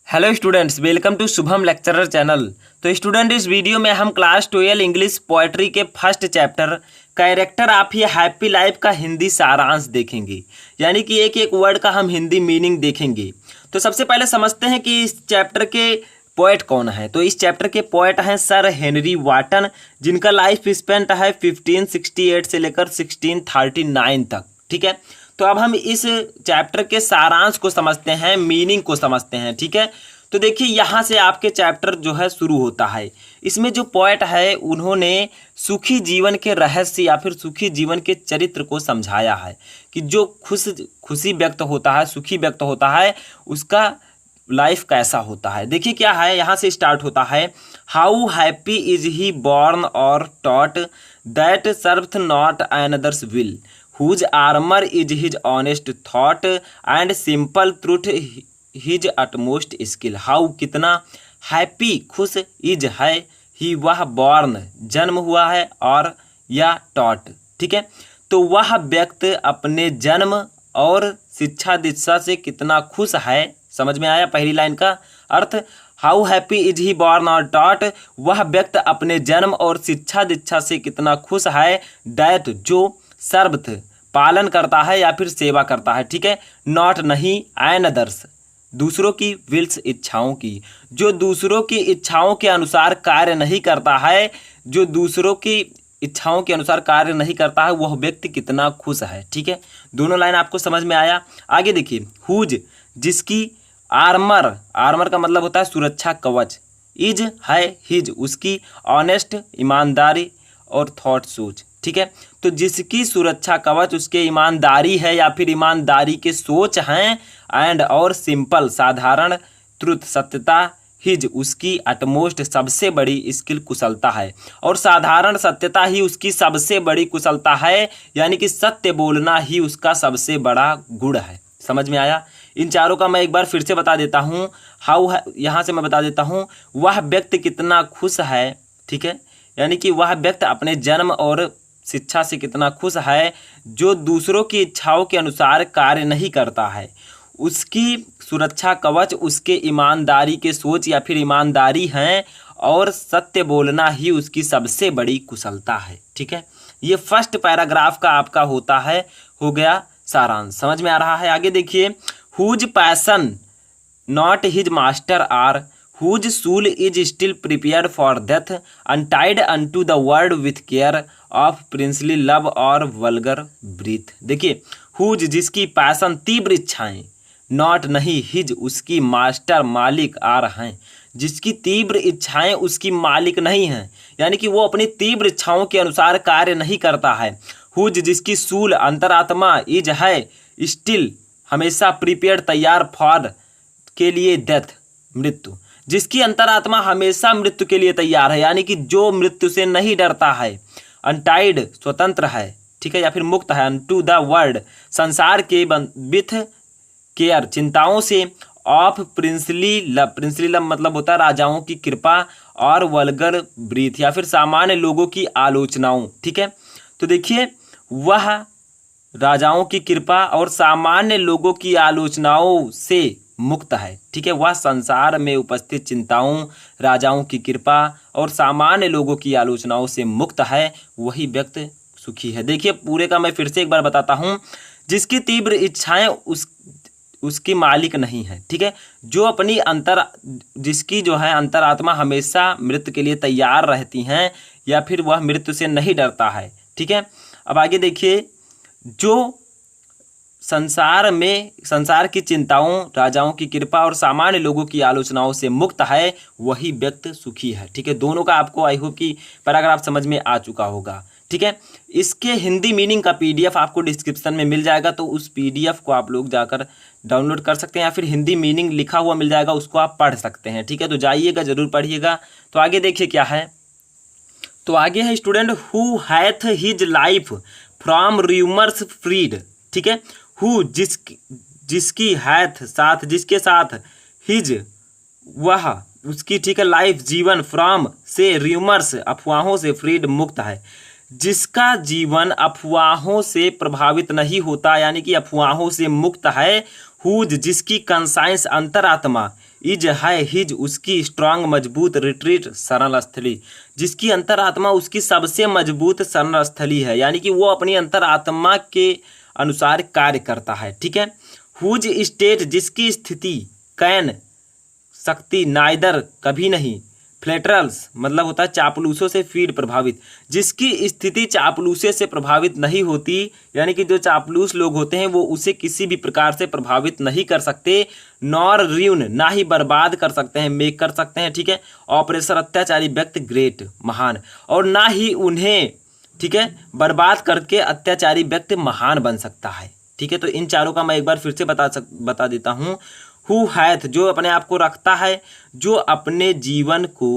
Hello students, welcome to Shubham lecturer channel. तो student, इस video में हम क्लास 12 इंग्लिश पोएट्री के first chapter character of a happy life का हिंदी सारांश देखेंगे। यानी कि एक एक वर्ड का हम हिंदी मीनिंग देखेंगे। तो सबसे पहले समझते हैं कि इस चैप्टर के पोएट कौन है। तो इस चैप्टर के पोएट हैं सर हेनरी वाटन, जिनका लाइफ स्पेंट है 1568 से लेकर 1639 तक। ठीक है, तो अब हम इस चैप्टर के सारांश को समझते हैं, मीनिंग को समझते हैं। ठीक है, तो देखिए यहाँ से आपके चैप्टर जो है शुरू होता है। इसमें जो पोएट है उन्होंने सुखी जीवन के रहस्य या फिर सुखी जीवन के चरित्र को समझाया है कि जो खुशी व्यक्त होता है, सुखी व्यक्त होता है, उसका लाइफ कैसा होता है। देखिए क्या है, यहाँ से स्टार्ट होता है। How happy is he born और taught that serveth not another's will whose armor is his honest thought and simple truth his utmost skill। How कितना, हैप्पी खुश, इज है, ही वह बॉर्न जन्म हुआ है, और या टॉट। ठीक है, तो वह व्यक्ति अपने जन्म और शिक्षा दीक्षा से कितना खुश है। समझ में आया पहली लाइन का अर्थ। How happy is he born और टॉट, वह व्यक्ति अपने जन्म और शिक्षा दीक्षा से कितना खुश है। दैट जो सर्वथ पालन करता है या फिर सेवा करता है। ठीक है, नॉट नहीं, एन अदर्स दूसरों की, विल्स इच्छाओं की, जो दूसरों की इच्छाओं के अनुसार कार्य नहीं करता है, जो दूसरों की इच्छाओं के अनुसार कार्य नहीं करता है, वह व्यक्ति कितना खुश है। ठीक है, दोनों लाइन आपको समझ में आया। आगे देखिए, हुज जिसकी, आर्मर, आर्मर का मतलब होता है सुरक्षा कवच, इज है, हिज उसकी, ऑनेस्ट ईमानदारी, और थॉट सोच। ठीक है, तो जिसकी सुरक्षा कवच उसके ईमानदारी है या फिर ईमानदारी के सोच हैं, एंड और सिंपल साधारण, ट्रुथ सत्यता, हिज उसकी, अटमोस्ट सबसे बड़ी स्किल कुशलता है, और साधारण सत्यता ही उसकी सबसे बड़ी कुशलता है। यानी कि सत्य बोलना ही उसका सबसे बड़ा गुण है। समझ में आया। इन चारों का मैं एक बार फिर से बता देता हूँ। हाउ यहाँ से मैं बता देता हूँ, वह व्यक्ति कितना खुश है। ठीक है, यानी कि वह व्यक्ति अपने जन्म और शिक्षा से कितना खुश है, जो दूसरों की इच्छाओं के अनुसार कार्य नहीं करता है, उसकी सुरक्षा कवच उसके ईमानदारी के सोच या फिर ईमानदारी हैं, और सत्य बोलना ही उसकी सबसे बड़ी कुशलता है। ठीक है, ये फर्स्ट पैराग्राफ का आपका होता है, हो गया सारांश। समझ में आ रहा है। आगे देखिए, whose passion not his master are whose soul is still prepared for death, untied unto the world with care of princely love or vulgar breath। देखिए, whose जिसकी, पैसन तीव्र इच्छाएं, नॉट नहीं, हिज उसकी, मास्टर मालिक, आर हैं जिसकी तीव्र इच्छाएं उसकी मालिक नहीं हैं, यानी कि वो अपनी तीव्र इच्छाओं के अनुसार कार्य नहीं करता है। हुज जिसकी सूल, अंतरात्मा, इज है, स्टिल हमेशा, प्रिपेयर्ड तैयार, फॉर के लिए, डेथ मृत्यु जिसकी अंतरात्मा हमेशा मृत्यु के लिए तैयार है, यानी कि जो मृत्यु से नहीं डरता है। अनटाइड स्वतंत्र है, ठीक है, या फिर मुक्त है। अनटू द वर्ल्ड संसार के, विथ केयर चिंताओं से, of princely love, princely love मतलब होता है राजाओं की कृपा, और वल्गर ब्रीथ या फिर सामान्य लोगों की आलोचनाओं। ठीक है, तो देखिए, वह राजाओं की कृपा और सामान्य लोगों की आलोचनाओं से मुक्त है। ठीक है, वह संसार में उपस्थित चिंताओं, राजाओं की कृपा और सामान्य लोगों की आलोचनाओं से मुक्त है, वही व्यक्ति सुखी है। देखिए पूरे का मैं फिर से एक बार बताता हूँ। जिसकी तीव्र इच्छाएं उसकी मालिक नहीं है। ठीक है, जो अपनी जिसकी जो है अंतरात्मा हमेशा मृत्यु के लिए तैयार रहती हैं, या फिर वह मृत्यु से नहीं डरता है। ठीक है, अब आगे देखिए, जो संसार की चिंताओं, राजाओं की कृपा और सामान्य लोगों की आलोचनाओं से मुक्त है, वही व्यक्ति सुखी है। ठीक है, दोनों का आपको आई होप कि पैराग्राफ समझ में आ चुका होगा। ठीक है, इसके हिंदी मीनिंग का पीडीएफ आपको डिस्क्रिप्शन में मिल जाएगा, तो उस पीडीएफ को आप लोग जाकर डाउनलोड कर सकते हैं, या फिर हिंदी मीनिंग लिखा हुआ मिल जाएगा, उसको आप पढ़ सकते हैं। ठीक है, तो जाइएगा, जरूर पढ़िएगा। तो आगे देखिए क्या है। तो आगे है, student, who hath his life from rumours freed. ठीक है, हु जिसकी हैथ साथ, जिसके साथ, हिज वह उसकी, ठीक है, लाइफ जीवन, फ्रॉम से, र्यूमर्स अफवाहों से, फ्रीड मुक्त है, जिसका जीवन अफवाहों से प्रभावित नहीं होता, यानी कि अफवाहों से मुक्त है। हुज जिसकी कंसाइंस अंतरात्मा, इज है हिज उसकी स्ट्रांग मजबूत रिट्रीट शरण स्थली, जिसकी अंतरात्मा उसकी सबसे मजबूत शरण स्थली है, यानी कि वो अपनी अंतरात्मा के अनुसार कार्य करता है। ठीक है। हुज स्टेट जिसकी स्थिति, कैन शक्ति, नाइदर कभी नहीं, फ्लेटरल्स मतलब होता है चापलूसों से फीड प्रभावित, जिसकी स्थिति चापलूसे से प्रभावित नहीं होती, यानी कि जो चापलूस लोग होते हैं वो उसे किसी भी प्रकार से प्रभावित नहीं कर सकते, नॉर र्यून ना ही बर्बाद कर सकते हैं, मेक कर सकते हैं। ठीक है। ऑपरेशन अत्याचारी व्यक्ति ग्रेट महान, और ना ही उन्हें ठीक है बर्बाद करके अत्याचारी व्यक्ति महान बन सकता है। ठीक है। तो इन चारों का मैं एक बार फिर से बता देता हूँ। हु हैथ जो अपने आप को रखता है, जो अपने जीवन को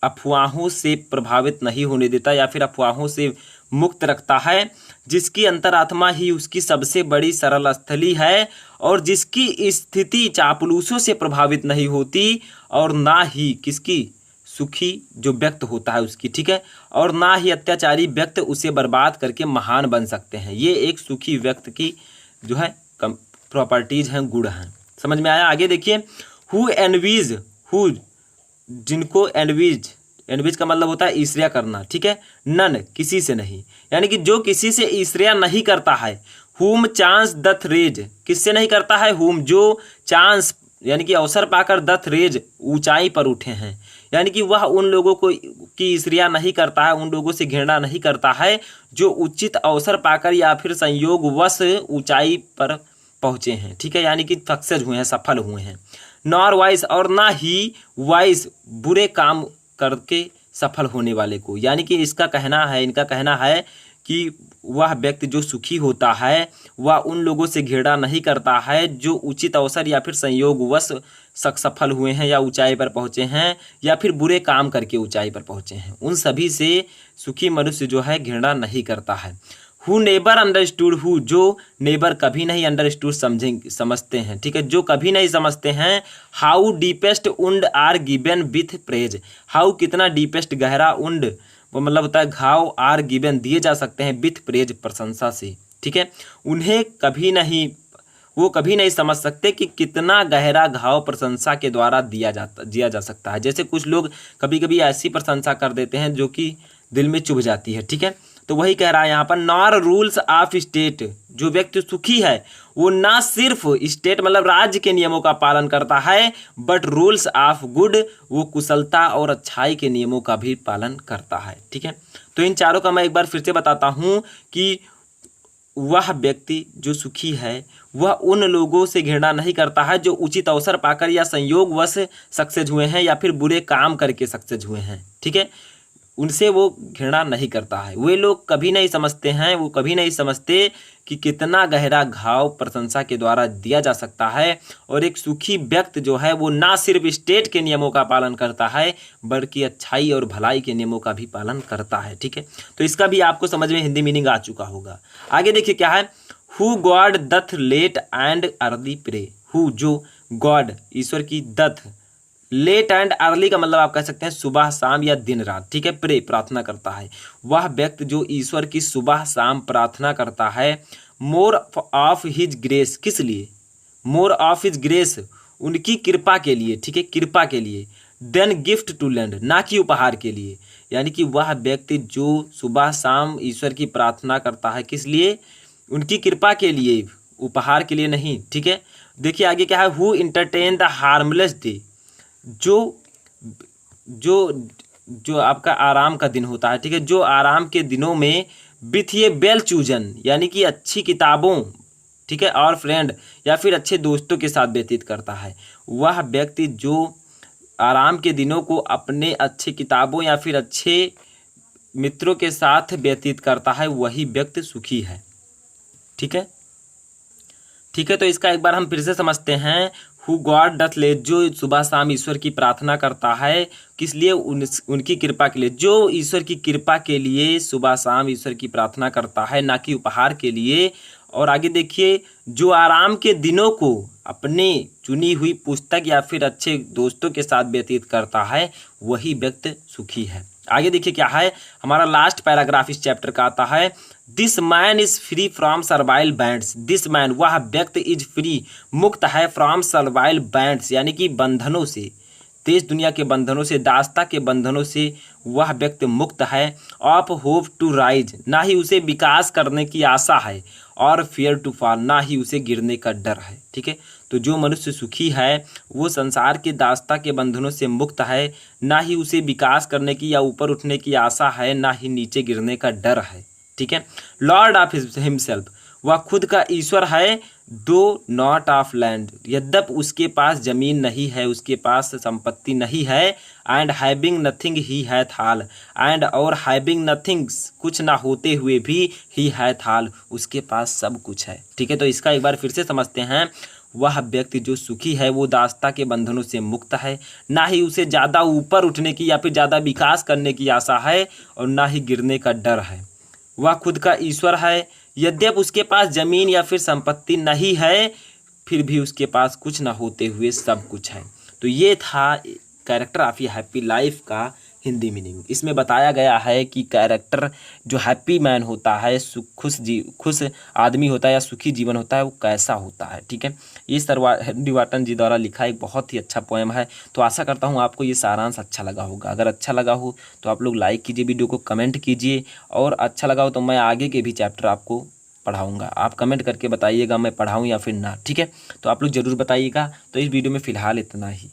अफवाहों से प्रभावित नहीं होने देता या फिर अफवाहों से मुक्त रखता है, जिसकी अंतरात्मा ही उसकी सबसे बड़ी सरल स्थली है, और जिसकी स्थिति चापलूसों से प्रभावित नहीं होती, और ना ही किसकी सुखी जो व्यक्त होता है उसकी। ठीक है। और ना ही अत्याचारी व्यक्त उसे बर्बाद करके महान बन सकते हैं। ये एक सुखी व्यक्त की जो है प्रॉपर्टीज हैं, गुण हैं। समझ में आया? आगे देखिए। हु एनवीज, हु जिनको एनवीज, एनवीज का मतलब होता है ईर्ष्या करना। ठीक है। नन किसी से नहीं, यानी कि जो किसी से ईर्ष्या नहीं करता है। हुम चांस दथ रेज किससे नहीं करता है? हुम जो चांस यानी कि अवसर पाकर दथ रेज ऊंचाई पर उठे हैं, यानी कि वह उन लोगों को की ईर्ष्या नहीं करता है, उन लोगों से घृणा नहीं करता है जो उचित अवसर पाकर या फिर संयोगवश ऊंचाई पर पहुंचे हैं। ठीक है। यानी कि सक्सेस हुए हैं, सफल हुए हैं। नॉर वाइस और ना ही वाइस बुरे काम करके सफल होने वाले को, यानी कि इसका कहना है, इनका कहना है कि वह व्यक्ति जो सुखी होता है वह उन लोगों से घृणा नहीं करता है जो उचित अवसर या फिर संयोगवश सफल हुए हैं या ऊंचाई पर पहुंचे हैं या फिर बुरे काम करके ऊंचाई पर पहुंचे हैं। उन सभी से सुखी मनुष्य जो है घृणा नहीं करता है। हु नेबर अंडरस्टूड, हु जो नेबर कभी नहीं अंडरस्टूड समझते हैं। ठीक है। जो कभी नहीं समझते हैं। How deepest wound are given with praise, how कितना डीपेस्ट गहरा उंड वो मतलब होता है घाव आर गिवन दिए जा सकते हैं विथ प्रेज प्रशंसा से। ठीक है। उन्हें कभी नहीं, वो कभी नहीं समझ सकते कि कितना गहरा घाव प्रशंसा के द्वारा दिया जा सकता है। जैसे कुछ लोग कभी कभी ऐसी प्रशंसा कर देते हैं जो कि दिल में चुभ जाती है। ठीक है। तो वही कह रहा है यहाँ पर। नॉर रूल्स ऑफ स्टेट, जो व्यक्ति सुखी है वो ना सिर्फ स्टेट मतलब राज्य के नियमों का पालन करता है, बट रूल्स ऑफ गुड, वो कुशलता और अच्छाई के नियमों का भी पालन करता है। ठीक है। तो इन चारों का मैं एक बार फिर से बताता हूँ कि वह व्यक्ति जो सुखी है वह उन लोगों से घृणा नहीं करता है जो उचित अवसर पाकर या संयोगवश सक्सेस हुए हैं या फिर बुरे काम करके सक्सेस हुए हैं। ठीक है। उनसे वो घृणा नहीं करता है। वे लोग कभी नहीं समझते हैं, वो कभी नहीं समझते कि कितना गहरा घाव प्रशंसा के द्वारा दिया जा सकता है। और एक सुखी व्यक्ति जो है वो ना सिर्फ स्टेट के नियमों का पालन करता है बल्कि अच्छाई और भलाई के नियमों का भी पालन करता है। ठीक है। तो इसका भी आपको समझ में हिंदी मीनिंग आ चुका होगा। आगे देखिए क्या है। Who god doth late and early pray, who जो गॉड ईश्वर की दथ, लेट एंड अर्ली का मतलब आप कह सकते हैं सुबह शाम या दिन रात। ठीक है। प्रे प्रार्थना करता है, वह व्यक्ति जो ईश्वर की सुबह शाम प्रार्थना करता है। मोर ऑफ हिज ग्रेस, किस लिए? मोर ऑफ हिज ग्रेस, उनकी कृपा के लिए। ठीक है। कृपा के लिए। देन गिफ्ट टू लैंड, ना कि उपहार के लिए, यानी कि वह व्यक्ति जो सुबह शाम ईश्वर की प्रार्थना करता है किस लिए? उनकी कृपा के लिए, उपहार के लिए नहीं। ठीक है। देखिए आगे क्या है। Who entertain the harmless day, जो जो जो आपका आराम का दिन होता है। ठीक है। जो आराम के दिनों में विथ ये वेल चूजन, यानी कि अच्छी किताबों, ठीक है, और फ्रेंड या फिर अच्छे दोस्तों के साथ व्यतीत करता है। वह व्यक्ति जो आराम के दिनों को अपने अच्छे किताबों या फिर अच्छे मित्रों के साथ व्यतीत करता है वही व्यक्ति सुखी है। ठीक है। ठीक है। तो इसका एक बार हम फिर से समझते हैं। हु गॉड डथ लेट, जो सुबह शाम ईश्वर की प्रार्थना करता है किस लिए? उनकी कृपा के लिए। जो ईश्वर की कृपा के लिए सुबह शाम ईश्वर की प्रार्थना करता है, ना कि उपहार के लिए। और आगे देखिए, जो आराम के दिनों को अपने चुनी हुई पुस्तक या फिर अच्छे दोस्तों के साथ व्यतीत करता है वही व्यक्ति सुखी है। आगे देखिए क्या है, हमारा लास्ट पैराग्राफ इस चैप्टर का आता है, this man is free from servile bands. This man, वह व्यक्ति, इज फ्री, मुक्त है, फ्रॉम सर्वाइल बैंड्स यानी कि बंधनों से, देश दुनिया के बंधनों से, दास्ता के बंधनों से वह व्यक्ति मुक्त है। ऑफ होप टू राइज, ना ही उसे विकास करने की आशा है, और फियर टू फॉल, ना ही उसे गिरने का डर है। ठीक है, तो जो मनुष्य सुखी है वो संसार के दास्ता के बंधनों से मुक्त है, ना ही उसे विकास करने की या ऊपर उठने की आशा है, ना ही नीचे गिरने का डर है। ठीक है, लॉर्ड ऑफ हिमसेल्फ, वह खुद का ईश्वर है, दो नॉट ऑफ लैंड, यद्यप उसके पास जमीन नहीं है, उसके पास संपत्ति नहीं है, and having nothing he hath all, and और हैविंग नथिंग, कुछ ना होते हुए भी, ही हैथ ऑल, उसके पास सब कुछ है। ठीक है, तो इसका एक बार फिर से समझते हैं, वह व्यक्ति जो सुखी है वो दास्ता के बंधनों से मुक्त है, ना ही उसे ज़्यादा ऊपर उठने की या फिर ज़्यादा विकास करने की आशा है, और ना ही गिरने का डर है। वह खुद का ईश्वर है, यद्यप उसके पास जमीन या फिर संपत्ति नहीं है, फिर भी उसके पास कुछ ना होते हुए सब कुछ है। तो ये था character of A happy life का हिंदी मीनिंग। इसमें बताया गया है कि कैरेक्टर जो हैप्पी मैन होता है, खुश आदमी होता है या सुखी जीवन होता है, वो कैसा होता है। ठीक है, ये हेनरी वॉटन जी द्वारा लिखा एक बहुत ही अच्छा पोएम है। तो आशा करता हूँ आपको ये सारांश अच्छा लगा होगा। अगर अच्छा लगा हो तो आप लोग लाइक कीजिए, वीडियो को कमेंट कीजिए, और अच्छा लगा हो तो मैं आगे के भी चैप्टर आपको पढ़ाऊंगा। आप कमेंट करके बताइएगा मैं पढ़ाऊँ या फिर ना। ठीक है, तो आप लोग ज़रूर बताइएगा। तो इस वीडियो में फ़िलहाल इतना ही।